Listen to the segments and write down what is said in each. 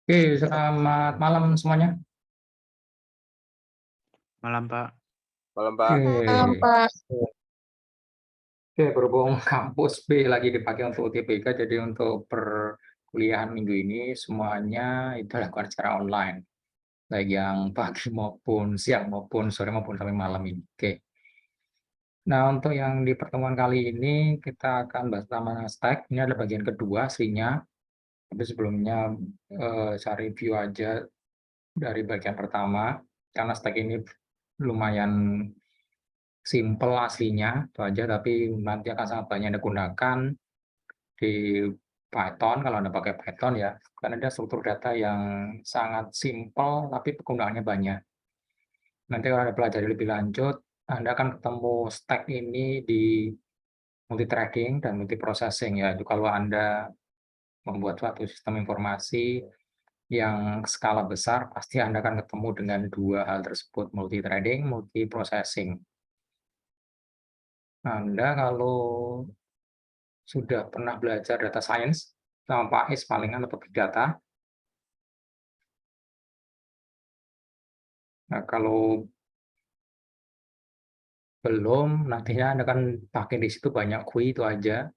Oke, selamat malam semuanya. Malam, Pak. Malam, Pak. Oke, Pak. berhubung kampus B lagi dipakai untuk UTBK, jadi untuk perkuliahan minggu ini semuanya itu dilakukan secara online, baik yang pagi maupun siang maupun sore maupun sampai malam ini. Oke. Nah, untuk yang di pertemuan kali ini kita akan bahas tentang stack. Ini adalah bagian kedua aslinya. Tapi sebelumnya saya review aja dari bagian pertama, karena stack ini lumayan simple aslinya, itu aja, tapi nanti akan sangat banyak digunakan di Python, kalau Anda pakai Python ya, karena ada struktur data yang sangat simple, tapi penggunaannya banyak. Nanti kalau Anda pelajari lebih lanjut, Anda akan ketemu stack ini di multithreading dan multiprocessing ya. Itu kalau Anda membuat suatu sistem informasi yang skala besar, pasti Anda akan ketemu dengan dua hal tersebut, multithreading, multiprocessing. Anda kalau sudah pernah belajar data science sama Pak Is palingan atau big data. Nah, kalau belum, nantinya Anda kan pakai di situ banyak GUI itu aja.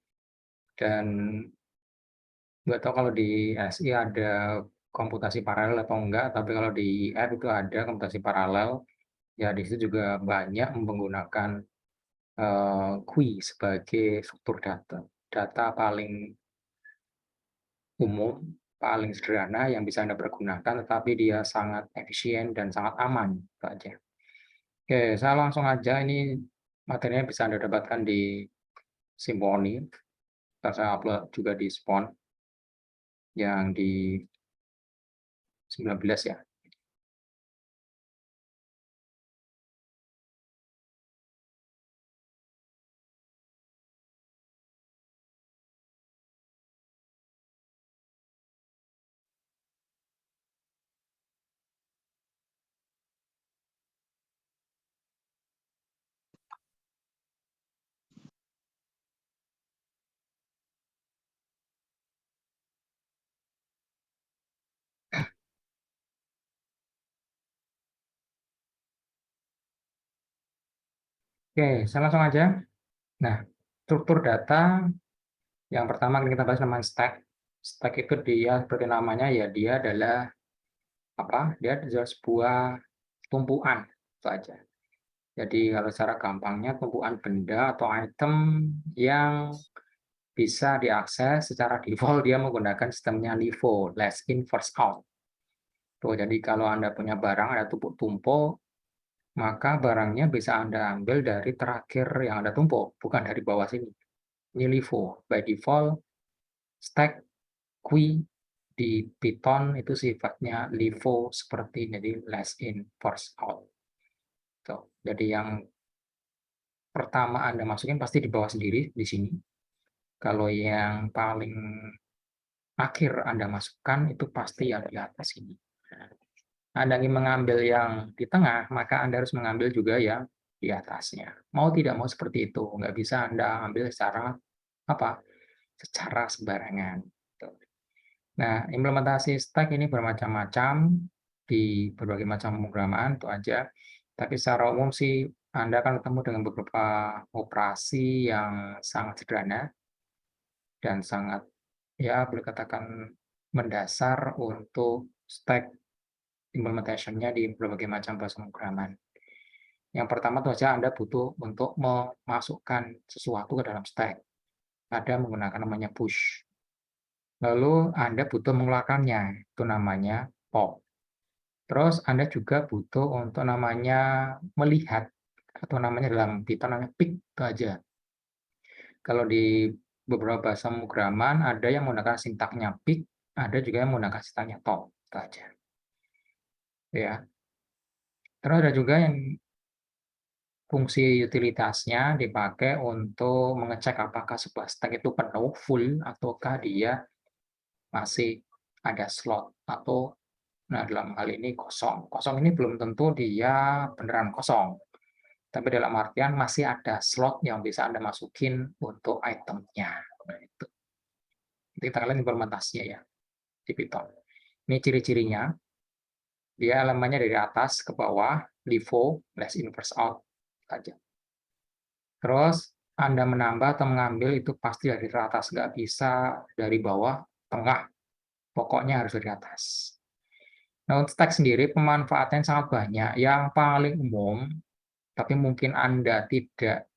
Dan nggak tahu kalau di SI ada komputasi paralel atau enggak, tapi kalau di IF itu ada komputasi paralel. Ya, di situ juga banyak menggunakan GUI sebagai struktur data. Data paling umum, paling sederhana yang bisa Anda pergunakan, tetapi dia sangat efisien dan sangat aman. Itu aja. Oke, saya langsung aja, ini materinya bisa Anda dapatkan di Symfony. Ntar saya upload juga di Spawn yang di 19 ya. Oke, saya langsung aja. Nah, struktur data yang pertama kita bahas namanya stack. Stack itu dia seperti namanya ya, dia adalah apa? Dia adalah sebuah tumpuan itu aja. Jadi kalau secara gampangnya tumpuan benda atau item yang bisa diakses secara default dia menggunakan sistemnya LIFO, last in first out. Tuh, jadi kalau Anda punya barang ada tumpuk-tumpuk, maka barangnya bisa Anda ambil dari terakhir yang Anda tumpuk, bukan dari bawah sini. Ini LIFO. By default, stack queue di Python itu sifatnya LIFO seperti ini, jadi last in first out. Tuh, jadi yang pertama Anda masukin pasti di bawah sendiri di sini. Kalau yang paling akhir Anda masukkan itu pasti yang di atas ini. Anda ingin mengambil yang di tengah, maka Anda harus mengambil juga yang di atasnya. Mau tidak mau seperti itu, nggak bisa Anda ambil secara apa? Secara sembarangan. Gitu. Nah, implementasi stack ini bermacam-macam di berbagai macam pemrograman itu aja. Tapi secara umum sih Anda akan ketemu dengan beberapa operasi yang sangat sederhana dan sangat ya boleh katakan mendasar untuk stack implementation-nya di berbagai macam bahasa pemrograman. Yang pertama tentu saja Anda butuh untuk memasukkan sesuatu ke dalam stack. Ada menggunakan namanya push. Lalu Anda butuh mengeluarkannya, itu namanya pop. Terus Anda juga butuh untuk namanya melihat, atau namanya dalam Python namanya pick, itu aja. Kalau di beberapa bahasa pemrograman ada yang menggunakan sintaknya pick, ada juga yang menggunakan sintaknya top, itu aja. Ya. Terus ada juga yang fungsi utilitasnya dipakai untuk mengecek apakah sebuah stack itu penuh, full, ataukah dia masih ada slot, atau nah dalam hal ini kosong. Kosong ini belum tentu dia beneran kosong, tapi dalam artian masih ada slot yang bisa Anda masukin untuk itemnya. Nah, itu. Nanti kita lihat implementasinya ya di Python. Ini ciri-cirinya, dia elemennya dari atas ke bawah, LIFO, last in first out saja. Terus Anda menambah atau mengambil itu pasti dari atas, nggak bisa dari bawah, tengah, pokoknya harus dari atas. Nah, untuk stack sendiri pemanfaatannya sangat banyak. Yang paling umum, tapi mungkin Anda tidak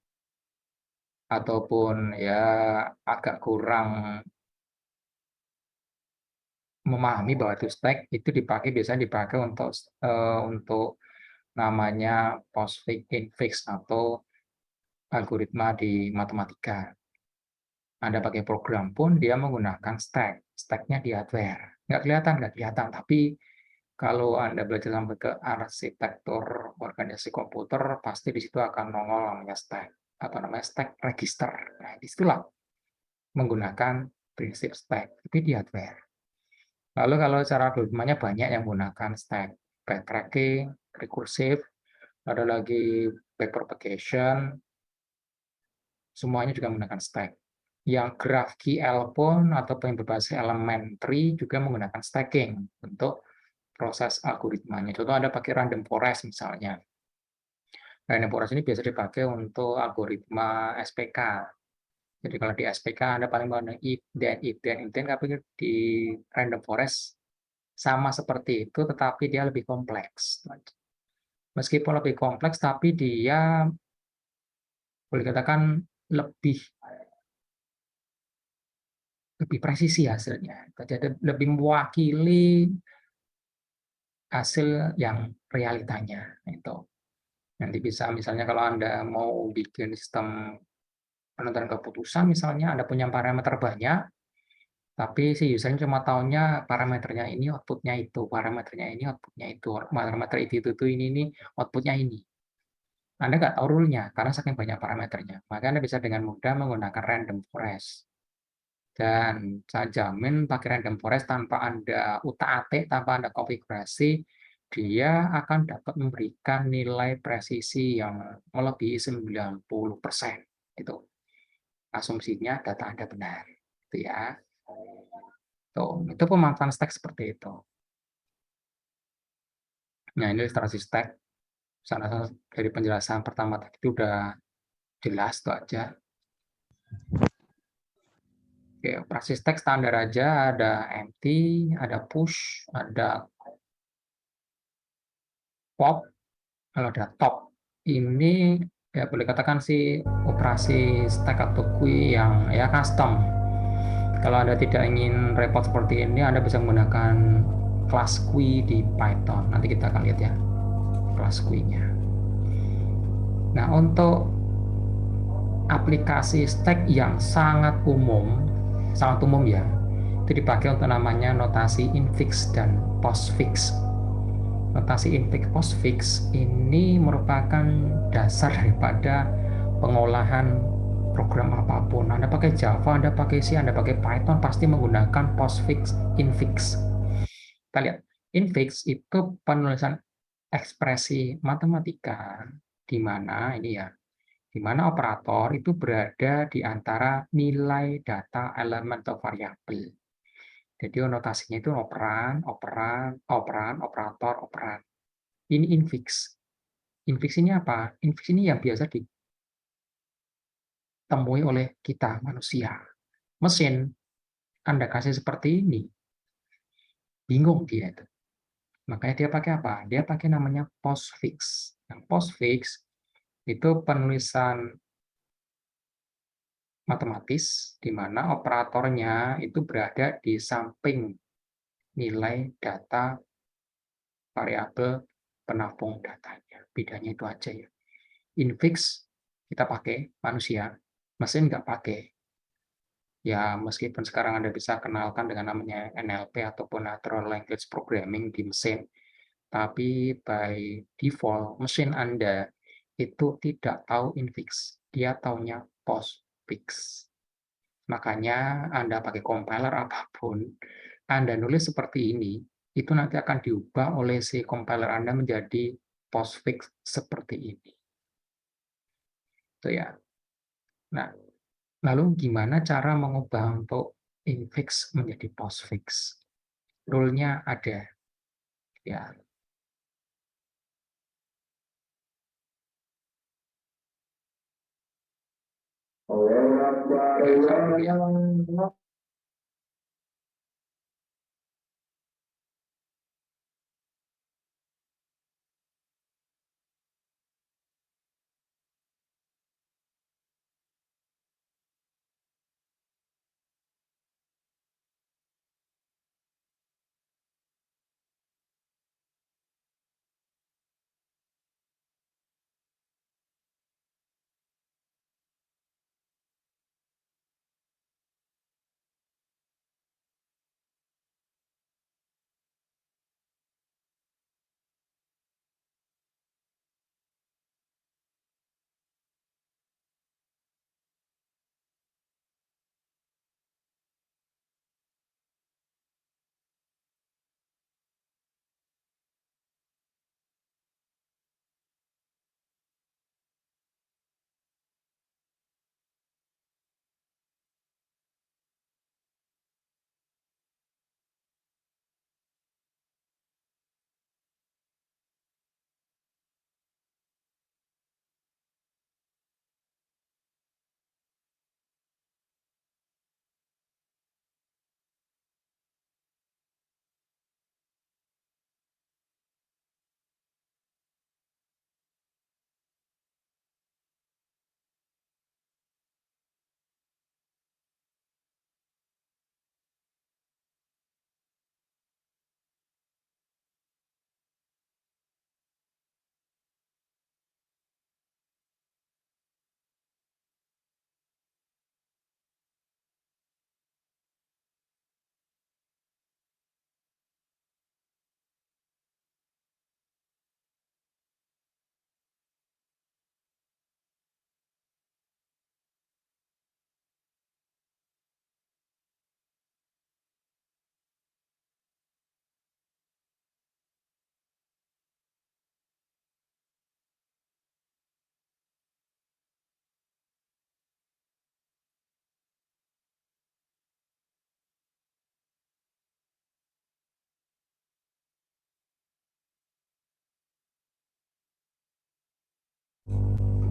ataupun ya agak kurang memahami bahwa itu stack itu biasanya dipakai untuk namanya postfix infix atau algoritma di matematika. Anda pakai program pun dia menggunakan stack, stacknya di hardware. Nggak kelihatan, tapi kalau Anda belajar sampai ke arsitektur organisasi komputer, pasti di situ akan nongol namanya stack, atau namanya stack register. Nah, disitulah menggunakan prinsip stack, tapi di hardware. Lalu kalau cara algoritmanya banyak yang menggunakan stack, backtracking, recursive, ada lagi backpropagation, semuanya juga menggunakan stack. Yang GraphQL pun atau yang berbasis elemen tree juga menggunakan stacking untuk proses algoritmanya. Contoh Anda pakai random forest misalnya. Random forest ini biasa dipakai untuk algoritma SPK. Jadi kalau di SPK Anda paling menggunakan if then, tapi di random forest sama seperti itu, tetapi dia lebih kompleks. Meskipun lebih kompleks, tapi dia boleh katakan lebih lebih presisi hasilnya. Jadi lebih mewakili hasil yang realitanya. Itu. Nanti bisa misalnya kalau Anda mau bikin sistem penentuan keputusan, misalnya Anda punya parameter banyak, tapi si usernya cuma tahunya parameternya ini, outputnya itu, parameternya ini, outputnya itu, parameter itu ini, outputnya ini. Anda nggak tahu rule-nya, karena saking banyak parameternya. Maka Anda bisa dengan mudah menggunakan random forest. Dan saya jamin pakai random forest tanpa Anda utak-atik, tanpa Anda konfigurasi, dia akan dapat memberikan nilai presisi yang melebihi 90%. Itu asumsinya data Anda benar. Itu ya. Tuh, itu pemanfaatan stack seperti itu. Nah, ini ilustrasi stack. Sana dari penjelasan pertama tadi itu udah Jelas itu aja. Oke, operasi stack standar aja, ada empty, ada push, ada pop, kalau ada top. Ini ya boleh katakan sih operasi stack atau queue yang ya custom. Kalau Anda tidak ingin repot seperti ini, Anda bisa menggunakan kelas queue di Python. Nanti kita akan lihat ya kelas queue-nya. Nah, untuk aplikasi stack yang sangat umum ya, itu dipakai untuk namanya notasi infix dan postfix. Notasi infix postfix ini merupakan dasar daripada pengolahan program apapun. Anda pakai Java, Anda pakai C, Anda pakai Python, pasti menggunakan postfix, infix. Kita lihat, infix itu penulisan ekspresi matematika di mana ini ya, di mana operator itu berada di antara nilai data elemen atau variabel. Jadi notasinya itu operan, operan, operan, operator, operan. Ini infix. Infix ini apa? Infix ini yang biasa ditemui oleh kita manusia. Mesin, Anda kasih seperti ini, bingung dia itu. Makanya dia pakai apa? Dia pakai namanya postfix. Yang postfix itu penulisan matematis di mana operatornya itu berada di samping nilai data variabel penampung datanya. Bedanya itu aja ya. Infix kita pakai manusia, mesin nggak pakai. Ya, meskipun sekarang Anda bisa kenalkan dengan namanya NLP ataupun Natural Language Programming di mesin, tapi by default mesin Anda itu tidak tahu infix, dia taunya postfix. Makanya Anda pakai compiler apapun, Anda nulis seperti ini, itu nanti akan diubah oleh si compiler Anda menjadi postfix seperti ini. Itu ya. Nah, lalu gimana cara mengubah untuk infix menjadi postfix? Rule-nya ada. Ya, oke, kalau lihat.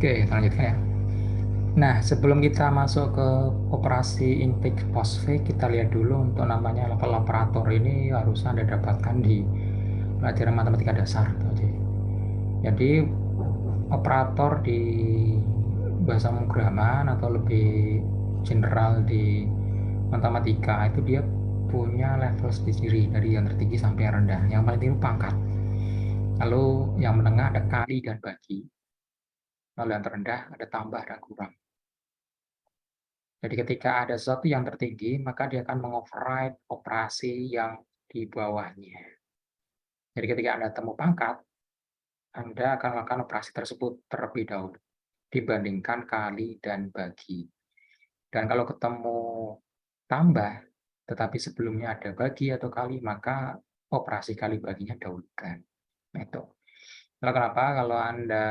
Oke, lanjutkan ya. Nah, sebelum kita masuk ke operasi intake post-fake, kita lihat dulu untuk namanya level operator ini harus Anda dapatkan di pelajaran matematika dasar. Jadi, operator di bahasa pemrograman atau lebih general di matematika itu dia punya level sendiri dari yang tertinggi sampai yang rendah. Yang paling tinggi pangkat. Lalu yang menengah ada kali dan bagi. Lalu yang terendah ada tambah dan kurang. Jadi ketika ada sesuatu yang tertinggi, maka dia akan mengoverride operasi yang di bawahnya. Jadi ketika Anda temu pangkat, Anda akan melakukan operasi tersebut terlebih dahulu dibandingkan kali dan bagi. Dan kalau ketemu tambah, tetapi sebelumnya ada bagi atau kali, maka operasi kali baginya dahulukan. Nah, itu. Lalu kenapa kalau Anda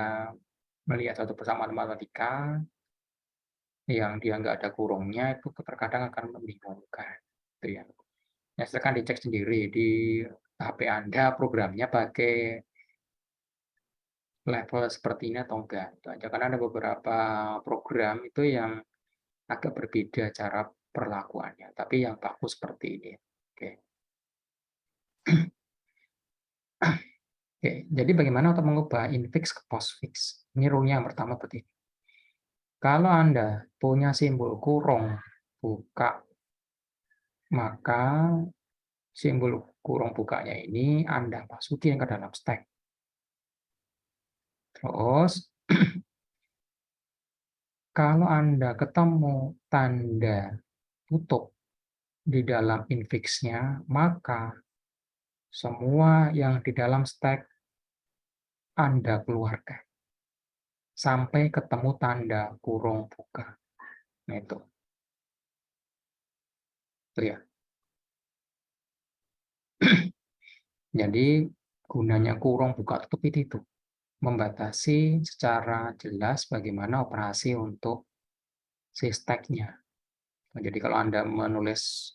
melihat satu persamaan matematika yang dia nggak ada kurungnya, itu terkadang akan membingungkan. Gitu ya. Ya, silakan dicek sendiri di HP Anda programnya pakai level seperti ini atau enggak. Itu aja. Karena ada beberapa program itu yang agak berbeda cara perlakuannya, tapi yang baku seperti ini. Oke. Oke, jadi bagaimana untuk mengubah infix ke postfix? Ini rule-nya yang pertama seperti ini. Kalau Anda punya simbol kurung buka, maka simbol kurung bukanya ini Anda masukin ke dalam stack. Terus, kalau Anda ketemu tanda tutup di dalam infix-nya, maka semua yang di dalam stack Anda keluarkan sampai ketemu tanda kurung buka. Nah, itu ya. Jadi gunanya kurung buka tutup itu membatasi secara jelas bagaimana operasi untuk si stack-nya. Nah, jadi kalau Anda menulis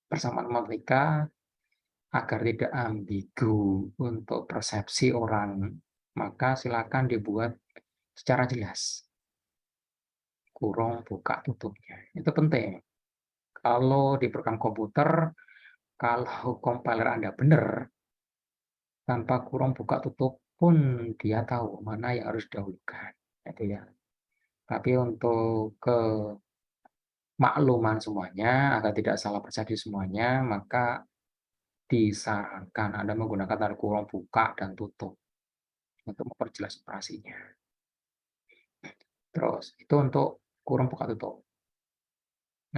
persamaan matematika agar tidak ambigu untuk persepsi orang, maka silakan dibuat secara jelas. Kurung buka tutupnya. Itu penting. Kalau di program komputer, kalau compiler Anda benar, tanpa kurung buka tutup pun dia tahu mana yang harus didahulukan. Itu ya. Tapi untuk kemakluman semuanya, agar tidak salah persepsi semuanya, maka disarankan Anda menggunakan tanda kurung buka dan tutup untuk memperjelas operasinya. Terus, itu untuk kurung buka tutup.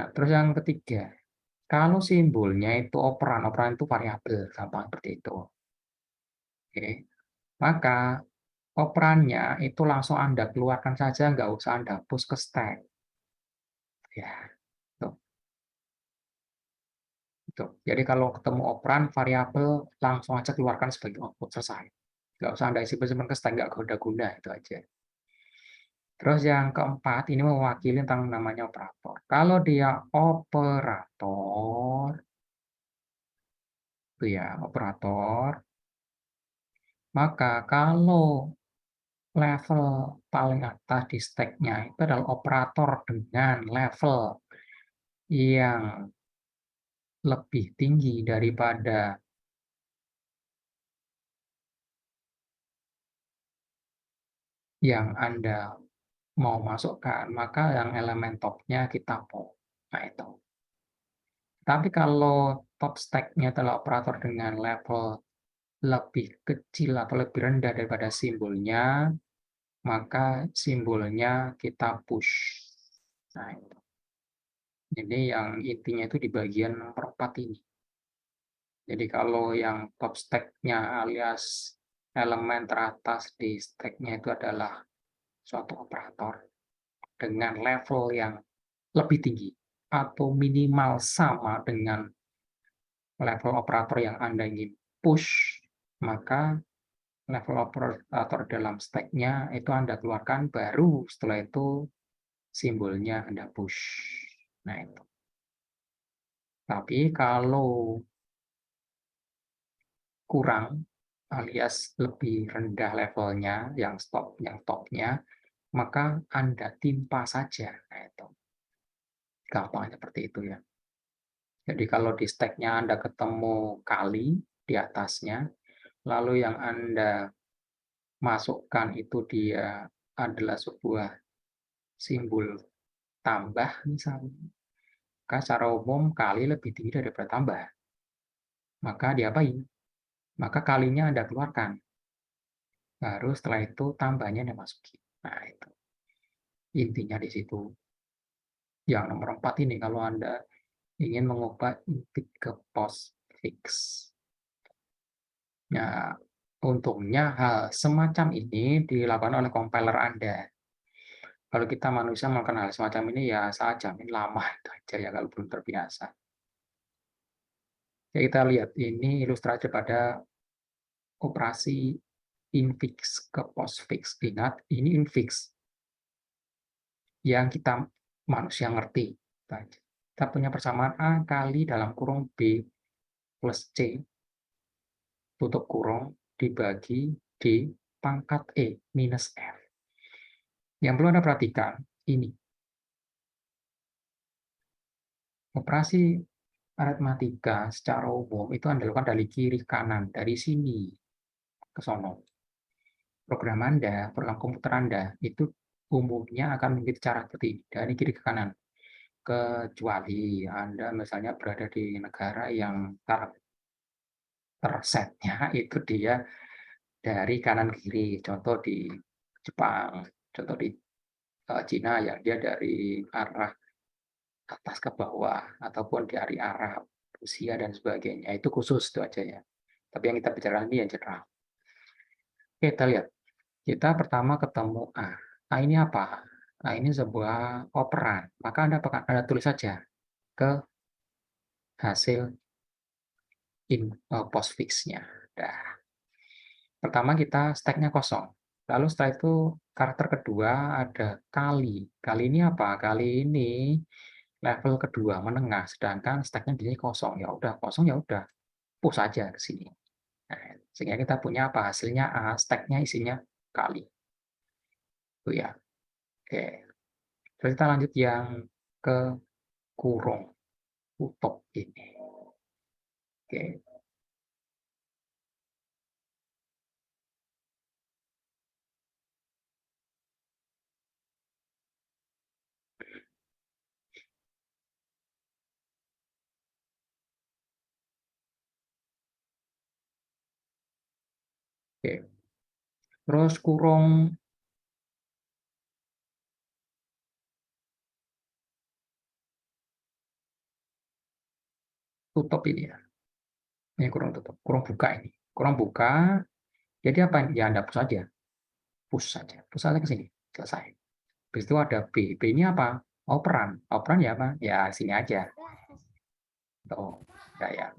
Nah, terus yang ketiga, kalau simbolnya itu operan, operan itu variabel, gampang seperti itu. Oke. Maka operannya itu langsung Anda keluarkan saja, nggak usah Anda push ke stack. Ya, tuh, tuh. Jadi kalau ketemu operan, variabel, langsung aja keluarkan sebagai output, selesai. Nggak usah Anda simpan-simpan ke stack, nggak guna-guna, itu aja. Terus yang keempat, ini mewakili tentang namanya operator. Kalau dia operator, itu ya, operator, maka kalau level paling atas di stack-nya itu adalah operator dengan level yang lebih tinggi daripada yang Anda mau masukkan, maka yang elemen top-nya kita pop. Nah, itu. Tapi kalau top stack-nya adalah operator dengan level lebih kecil atau lebih rendah daripada simbolnya, maka simbolnya kita push. Nah, itu. Jadi yang intinya itu di bagian nomor 4 ini. Jadi kalau yang top stack-nya alias elemen teratas di stack-nya itu adalah suatu operator dengan level yang lebih tinggi atau minimal sama dengan level operator yang Anda ingin push, maka level operator dalam stack-nya itu Anda keluarkan, baru setelah itu simbolnya Anda push. Nah, itu. Tapi kalau kurang alias lebih rendah levelnya, yang top, yang topnya, maka Anda timpa saja. Nah, itu. Gampang seperti itu ya. Jadi kalau di stack-nya Anda ketemu kali di atasnya, lalu yang Anda masukkan itu dia adalah sebuah simbol tambah misalnya, maka secara umum kali lebih tinggi daripada tambah. Maka diapain? Maka kalinya Anda keluarkan. Baru setelah itu tambahnya Anda masukin. Nah, itu. Intinya di situ. Yang nomor 4 ini kalau Anda ingin mengubah intik ke postfix. Nah, untungnya hal semacam ini dilakukan oleh compiler Anda. Kalau kita manusia melakukan hal semacam ini ya saya jamin lama itu aja ya kalau belum terbiasa. Ya, kita lihat ini ilustrasi pada operasi infix ke postfix. Ingat, ini infix yang kita manusia ngerti. Kita punya persamaan A kali dalam kurung B plus C tutup kurung dibagi D pangkat E minus F. Yang perlu Anda perhatikan, ini. Operasi aritmatika secara umum itu Anda lakukan dari kiri ke kanan, dari sini ke sono. Program komputer Anda, itu umumnya akan mengikuti cara seperti ini, dari kiri ke kanan. Kecuali Anda misalnya berada di negara yang tersetnya itu dia dari kanan ke kiri. Contoh di Jepang, contoh di Cina yang dia dari arah atas ke bawah, ataupun dari arah Rusia dan sebagainya. Itu khusus itu aja ya. Tapi yang kita bicara ini yang general. Oke, kita lihat. Kita pertama ketemu A. A ini apa? A ini sebuah operan. Maka Anda tulis saja ke hasil postfix-nya. Nah, pertama kita stack-nya kosong. Lalu setelah itu karakter kedua ada kali. Kali ini apa? Kali ini level kedua menengah, sedangkan stack-nya di sini kosong. Ya udah, kosong ya udah. Push saja ke sini. Nah, sehingga kita punya apa? Hasilnya A, stack-nya isinya kali. Itu ya. Oke. Terus kita lanjut yang ke kurung tutup ini. Oke. Oke. Terus kurung tutup ini ya. Ini kurung tutup, kurung buka ini. Kurung buka, jadi apa? Ya Anda push saja. Push saja. Push saja ke sini. Selesai. Habis itu ada B. B ini apa? Operan. Operan ya apa? Ya sini aja. Tuh. Ya.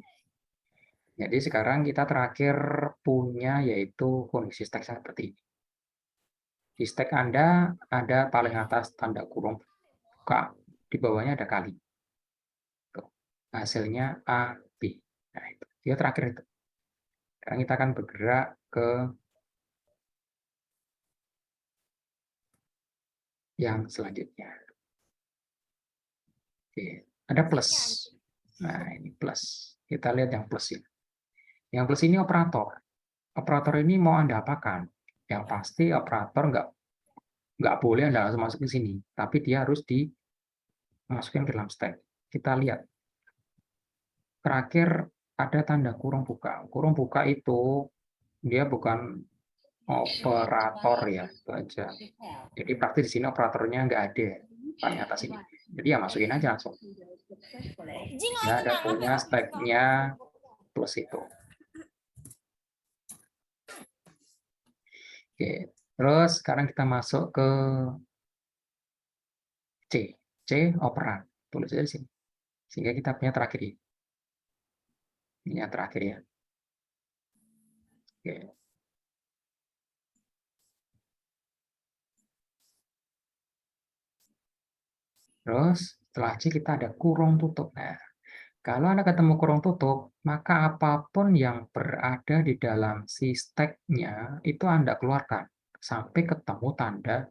Jadi sekarang kita terakhir punya yaitu kondisi stack seperti ini. Di stack Anda ada paling atas tanda kurung buka. Di bawahnya ada kali. Tuh. Hasilnya A, B. Nah, itu. Dia terakhir itu. Sekarang kita akan bergerak ke yang selanjutnya. Oke. Ada plus. Nah, ini plus. Kita lihat yang plus ini. Yang plus ini operator. Operator ini mau Anda apakan? Yang pasti operator nggak boleh Anda langsung masuk ke sini, tapi dia harus dimasukin ke dalam stack. Kita lihat. Terakhir ada tanda kurung buka. Kurung buka itu dia bukan operator ya, itu aja. Jadi praktis di sini operatornya nggak ada paling atas ini. Jadi ya masukin aja langsung. Ya, ada punya stack-nya plus itu. Oke, terus sekarang kita masuk ke C. C operan. Tulis aja di sini. Sehingga kita punya terakhir ini. Ini yang terakhir ya. Oke. Terus setelah C kita ada kurung tutup. Nah, kalau Anda ketemu kurung tutup, maka apapun yang berada di dalam si stack-nya itu Anda keluarkan sampai ketemu tanda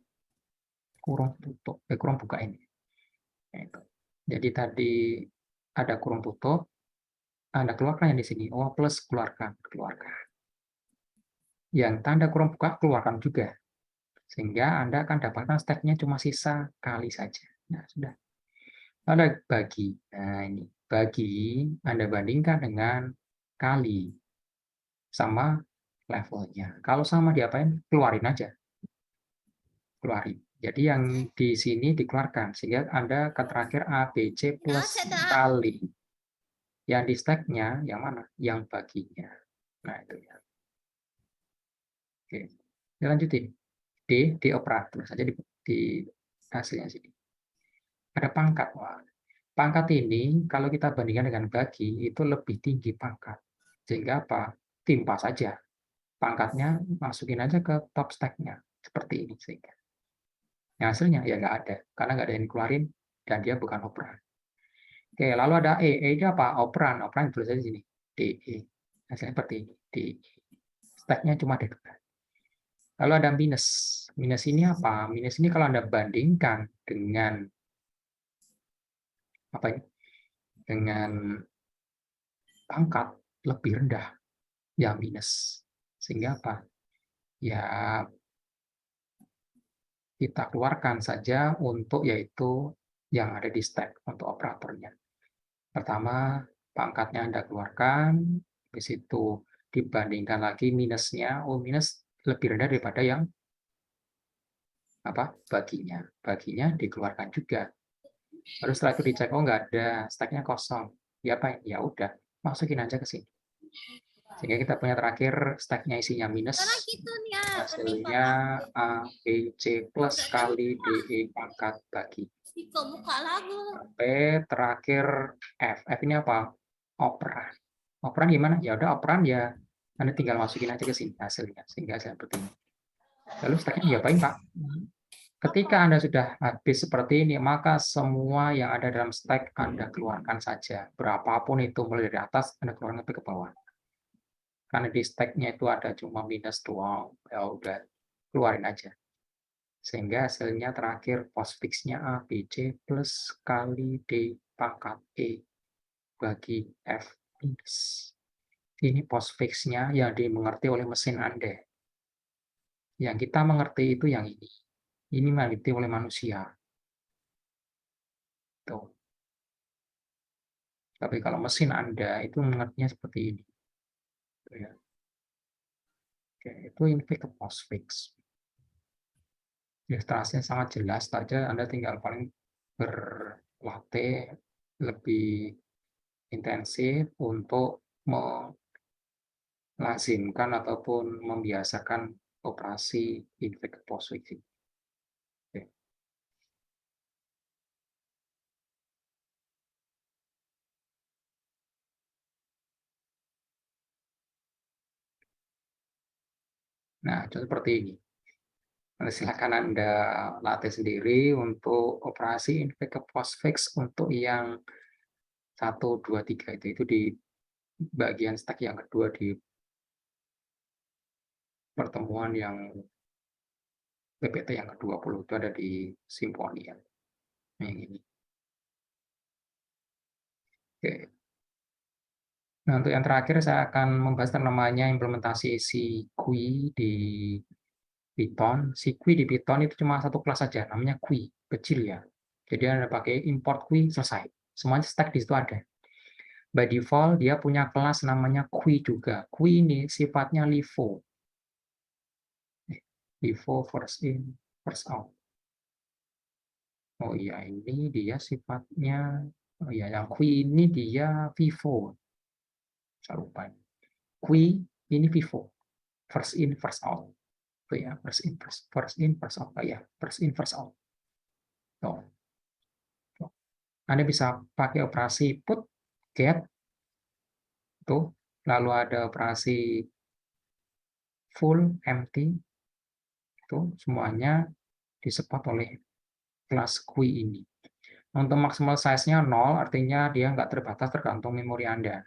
kurung tutup, kurung buka ini. Nah, itu. Jadi tadi ada kurung tutup, Anda keluarkan yang di sini. Oh, plus keluarkan, keluarkan. Yang tanda kurung buka, keluarkan juga. Sehingga Anda akan dapatkan stack-nya cuma sisa kali saja. Nah, sudah. Ada bagi. Nah, ini. Bagi Anda bandingkan dengan kali. Sama levelnya. Kalau sama diapain? Keluarin aja. Keluarin. Jadi yang di sini dikeluarkan. Sehingga Anda akan terakhir A, B, C plus kali. Yang di stack-nya yang mana? Yang baginya. Nah, itu ya. Oke. Dilanjutin. D operator saja di hasilnya sini. Ada pangkat. Wah, pangkat ini kalau kita bandingkan dengan bagi itu lebih tinggi pangkat. Sehingga apa? Timpa saja. Pangkatnya masukin aja ke top stack-nya. Seperti ini sehingga. Yang hasilnya ya nggak ada. Karena nggak ada yang dikeluarin dan dia bukan operan. Oke, lalu ada E. E itu apa? Operan. Operan tulis aja di sini. DE. Hasilnya seperti ini. DE. Stack-nya cuma ada 2. Lalu ada minus. Minus ini apa? Minus ini kalau Anda bandingkan dengan apa ini? Dengan pangkat lebih rendah yang minus. Sehingga apa? Ya kita keluarkan saja untuk yaitu yang ada di stack untuk operatornya. Pertama, pangkatnya Anda keluarkan, di situ dibandingkan lagi minusnya, oh minus lebih rendah daripada yang apa? Baginya dikeluarkan juga. Lalu setelah itu dicek, oh nggak ada, stacknya kosong. Ya apa? Ya udah, masukin aja ke sini. Sehingga kita punya terakhir stacknya isinya minus, hasilnya A, B, C plus kali DE pangkat bagi. Sampai terakhir F. F ini apa? Operan. Operan gimana? Ya udah operan ya, Anda tinggal masukin aja ke sini hasilnya. Sehingga hasilnya seperti ini. Lalu stacknya diapain, Pak? Ketika Anda sudah habis seperti ini, maka semua yang ada dalam stack Anda keluarkan saja. Berapapun itu, mulai dari atas, Anda keluarkan sampai ke bawah. Karena di stack-nya itu ada cuma minus doang. Ya udah, keluarin aja. Sehingga hasilnya terakhir postfix-nya A, B, C plus kali D pangkat E bagi F minus. Ini postfix-nya yang dimengerti oleh mesin Anda. Yang kita mengerti itu yang ini. Ini mengerti oleh manusia. Tuh. Tapi kalau mesin Anda itu mengertinya seperti ini. Tuh ya. Oke, itu invite ke postfix. Ilustrasinya sangat jelas saja, Anda tinggal paling berlatih lebih intensif untuk melazimkan ataupun membiasakan operasi invite ke postfix. Oke. Nah, contoh seperti ini. Silakan Anda latih sendiri untuk operasi invite ke postfix untuk yang 1, 2, 3 itu di bagian stack yang kedua di pertemuan yang PPT yang ke-20 itu ada di Simfonia. Yang ini. Oke. Nah, untuk yang terakhir saya akan membahas namanya implementasi si Qui di Python. Si Qui di Python itu cuma satu kelas saja, namanya Qui, kecil ya. Jadi Anda pakai import Qui, selesai. Semuanya stack di situ ada. By default, dia punya kelas namanya Qui juga. Qui ini sifatnya LIFO. LIFO first in, first out. Oh iya, ini dia sifatnya, oh iya, yang Qui ini dia FIFO. Saya lupa. Qui ini FIFO. First in, first out. Oh ya, first in, first out. Oh ya, first in, first out. Tuh. Anda bisa pakai operasi put, get, tuh. Lalu ada operasi full, empty, itu semuanya disupport oleh kelas Qui ini. Untuk maksimal size-nya 0, artinya dia nggak terbatas tergantung memori Anda.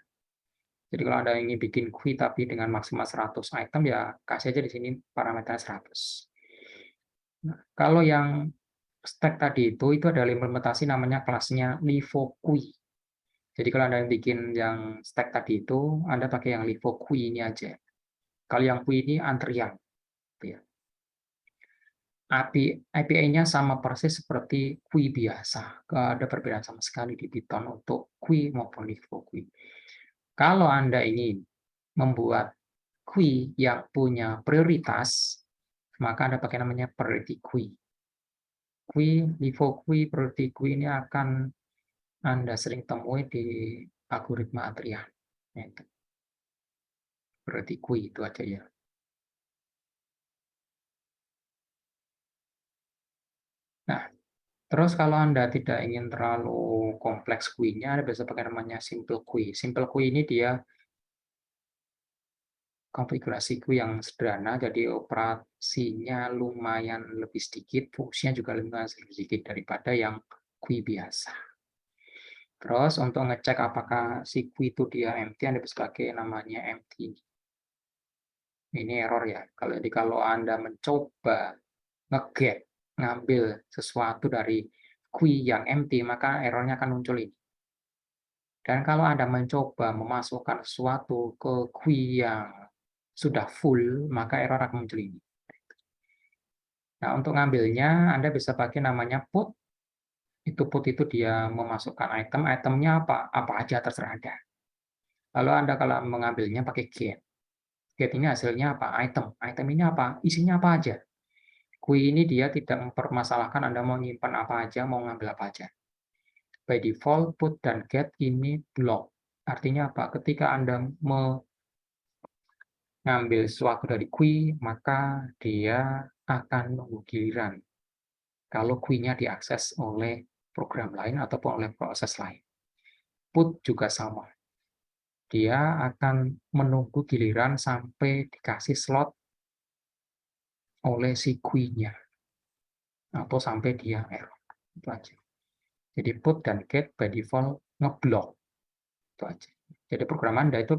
Jadi kalau Anda ingin bikin Qui tapi dengan maksimal 100 item, ya kasih aja di sini parameternya 100. Nah, kalau yang stack tadi itu adalah implementasi namanya kelasnya LiveQueue. Jadi kalau Anda bikin yang stack tadi itu, Anda pakai yang LiveQueue ini aja. Kalau yang Queue ini antrian, gitu ya. API-nya sama persis seperti Queue biasa. Nggak ada perbedaan sama sekali di Python untuk Queue maupun LiveQueue. Kalau Anda ingin membuat queue yang punya prioritas, maka Anda pakai namanya priority queue. LiveQueue, priority queue ini akan Anda sering temui di algoritma antrian. Itu. Priority queue itu aja ya. Nah, terus kalau Anda tidak ingin terlalu kompleks queue-nya, Anda bisa pakai namanya simple queue. Simple queue ini dia konfigurasi queue yang sederhana, jadi operasinya lumayan lebih sedikit, fungsinya juga lumayan lebih sedikit daripada yang queue biasa. Terus untuk ngecek apakah si queue itu dia empty, Anda bisa pakai namanya empty. Ini error ya. Kalau Anda mencoba nge-get, ngambil sesuatu dari queue yang empty, maka errornya akan muncul ini. Dan kalau Anda mencoba memasukkan sesuatu ke queue yang sudah full, maka error akan muncul ini. Nah, untuk ngambilnya, Anda bisa pakai namanya put. Itu put itu dia memasukkan item, itemnya apa? Apa aja terserah Anda. Lalu Anda kalau mengambilnya pakai get. Get ini hasilnya apa? Item. Item ini apa? Isinya apa aja. Queue ini dia tidak mempermasalahkan Anda mau nyimpan apa aja, mau ngambil apa aja. By default, put dan get ini block. Artinya apa? Ketika Anda mengambil sesuatu dari queue, maka dia akan nunggu giliran. Kalau queue-nya diakses oleh program lain ataupun oleh proses lain. Put juga sama. Dia akan menunggu giliran sampai dikasih slot oleh si queue-nya. Atau sampai dia error. Itu aja. Jadi put dan get by default ngeblok. Itu aja. Jadi program Anda itu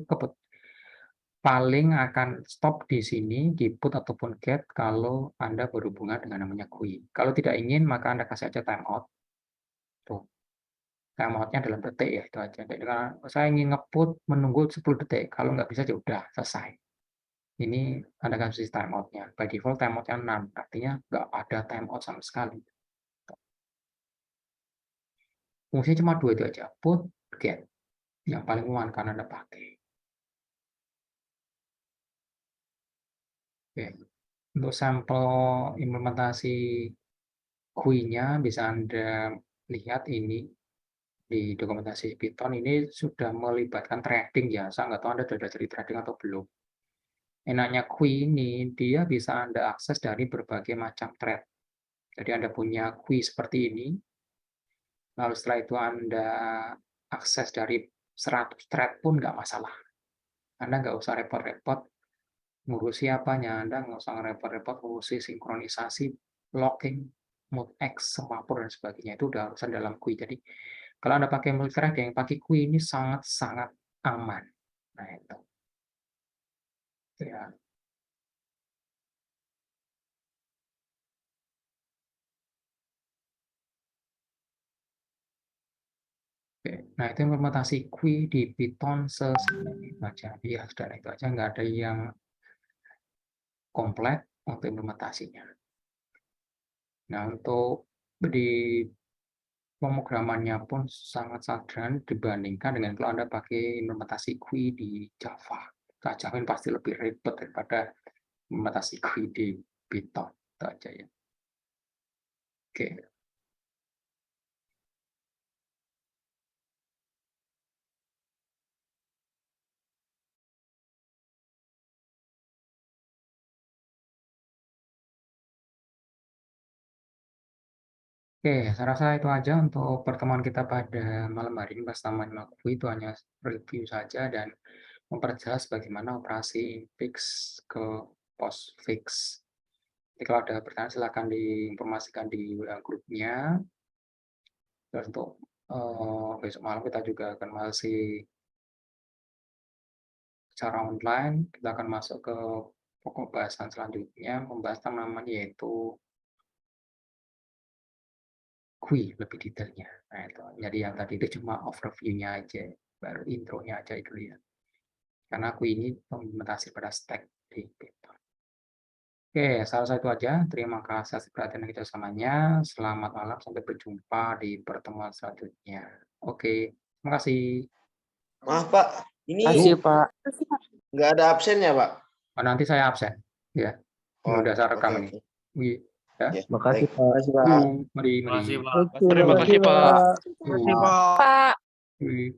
paling akan stop di sini, di put ataupun get, kalau Anda berhubungan dengan namanya queue. Kalau tidak ingin, maka Anda kasih aja timeout. Tuh. Timeout-nya dalam detik ya, itu aja. Jadi kalau saya ingin nge-put menunggu 10 detik, kalau nggak bisa ya udah, selesai. Ini Anda kasih timeout-nya. By default timeout-nya none, artinya nggak ada timeout sama sekali. Fungsinya cuma dua itu aja, put, get. Yang paling umum kan Anda pakai. Oke. Untuk sampel implementasi GUI-nya bisa Anda lihat ini di dokumentasi Python ini sudah melibatkan threading ya. Saya nggak tahu Anda sudah belajar threading atau belum. Enaknya GUI ini, dia bisa Anda akses dari berbagai macam thread. Jadi Anda punya GUI seperti ini, lalu setelah itu Anda akses dari 100 thread pun nggak masalah. Anda nggak usah repot-repot ngurusi apanya, Anda nggak usah repot-repot ngurusi sinkronisasi, logging, MuteX, semapur, dan sebagainya. Itu udah urusan dalam GUI. Jadi, kalau Anda pakai multithreading, pakai GUI ini sangat-sangat aman. Nah, itu. Ya. Oke. Nah, itu implementasi GUI di Python sesederhana itu aja. Ya, sudah itu aja, nggak ada yang kompleks untuk implementasinya. Nah, untuk di pemrogramannya pun sangat sederhana dibandingkan dengan kalau Anda pakai implementasi GUI di Java. Saya jamin pasti lebih ribet daripada implementasi GUI di Python. Itu aja ya. Oke. Oke, saya rasa itu aja untuk pertemuan kita pada malam hari ini pas namanya GUI itu hanya review saja dan memperjelas bagaimana operasi infix ke postfix. Jadi kalau ada pertanyaan silakan diinformasikan di WA grupnya. Dan untuk besok malam kita juga akan masih secara online, kita akan masuk ke pokok bahasan selanjutnya, membahas tentang namanya yaitu kui lebih detailnya. Nah itu, jadi yang tadi itu cuma overview-nya aja, baru intronya aja dulu ya. Karena kui ini implementasi pada stack di Python. Oke, salah satu aja. Terima kasih atas perhatian kita semuanya. Selamat malam, sampai berjumpa di pertemuan selanjutnya. Oke, terima kasih. Maaf Pak, ini Kasih Pak. nggak ada absennya Pak. Oh, nanti saya absen. Ya, ini Oh, udah saya rekam oke, ini. oke. Wih, ya. Ya, Makasih baik. Pak. Makasih Pak. Mari, mari. Terima kasih, Pak. Oke, Terima makasih kasih, Pak. Pak. Terima kasih, Pak. Pak. Wih.